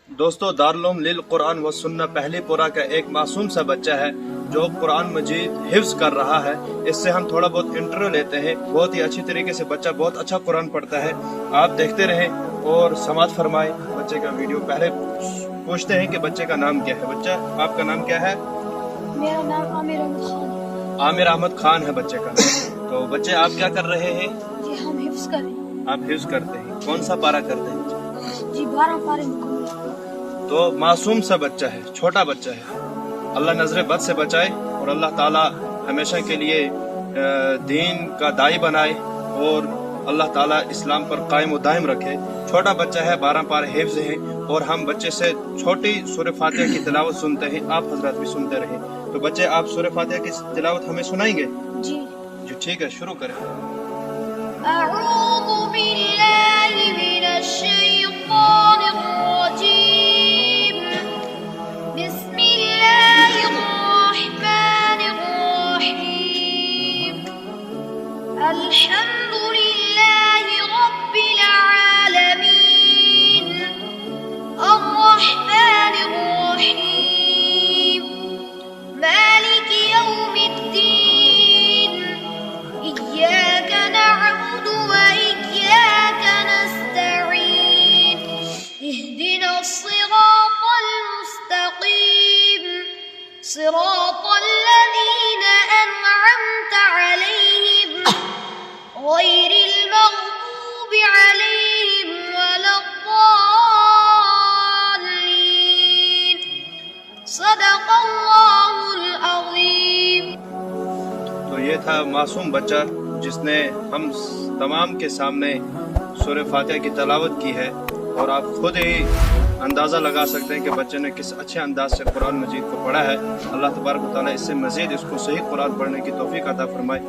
دوستو دارالعلوم للقرآن و سنہ پہلی پورہ کا ایک معصوم سا بچہ ہے جو قرآن مجید حفظ کر رہا ہے. اس سے ہم تھوڑا بہت انٹرویو لیتے ہیں. بہت ہی اچھی طریقے سے بچہ بہت اچھا قرآن پڑھتا ہے. آپ دیکھتے رہیں اور سماعت فرمائیں بچے کا ویڈیو. پہلے پوچھتے ہیں کہ بچے کا نام کیا ہے. بچہ آپ کا نام کیا ہے؟ میرا نام عامر احمد خان ہے. عامر احمد خان ہے بچے کا نام. تو بچے آپ کیا کر رہے ہیں؟ جی ہم حفظ کریں. آپ حفظ کرتے ہیں. کون سا پارہ کرتے ہیں؟ جی 12 پارے مکمل. تو معصوم سا بچہ ہے، چھوٹا بچہ ہے. اللہ نظر بد سے بچائے اور اللہ تعالی ہمیشہ کے لیے دین کا داعی بنائے اور اللہ تعالی اسلام پر قائم و دائم رکھے. چھوٹا بچہ ہے، 12 پارے حفظ ہیں اور ہم بچے سے چھوٹی سورہ فاتحہ کی تلاوت سنتے ہیں. آپ حضرات بھی سنتے رہیں. تو بچے آپ سورہ فاتحہ کی تلاوت ہمیں سنائیں گے؟ جی ٹھیک ہے، شروع کریں. اعوذ باللہ من الشیطان الرجیم. بسم اللہ الرحمن الرحیم. الحمد للہ رب العالمین الرحمن الرحیم مالک یوم الدین. إياك نعبد وإياك نستعين. اهدنا الصراط المستقيم صراط الذين أنعمت عليهم غير المغضوب عليهم ولا الضالين. صدق الله العظيم. تو یہ تھا معصوم بچہ جس نے ہم تمام کے سامنے سورہ فاتحہ کی تلاوت کی ہے. اور آپ خود ہی اندازہ لگا سکتے ہیں کہ بچے نے کس اچھے انداز سے قرآن مجید کو پڑھا ہے. اللہ تبارک و تعالیٰ اس سے مزید اس کو صحیح قرآن پڑھنے کی توفیق عطا فرمائے.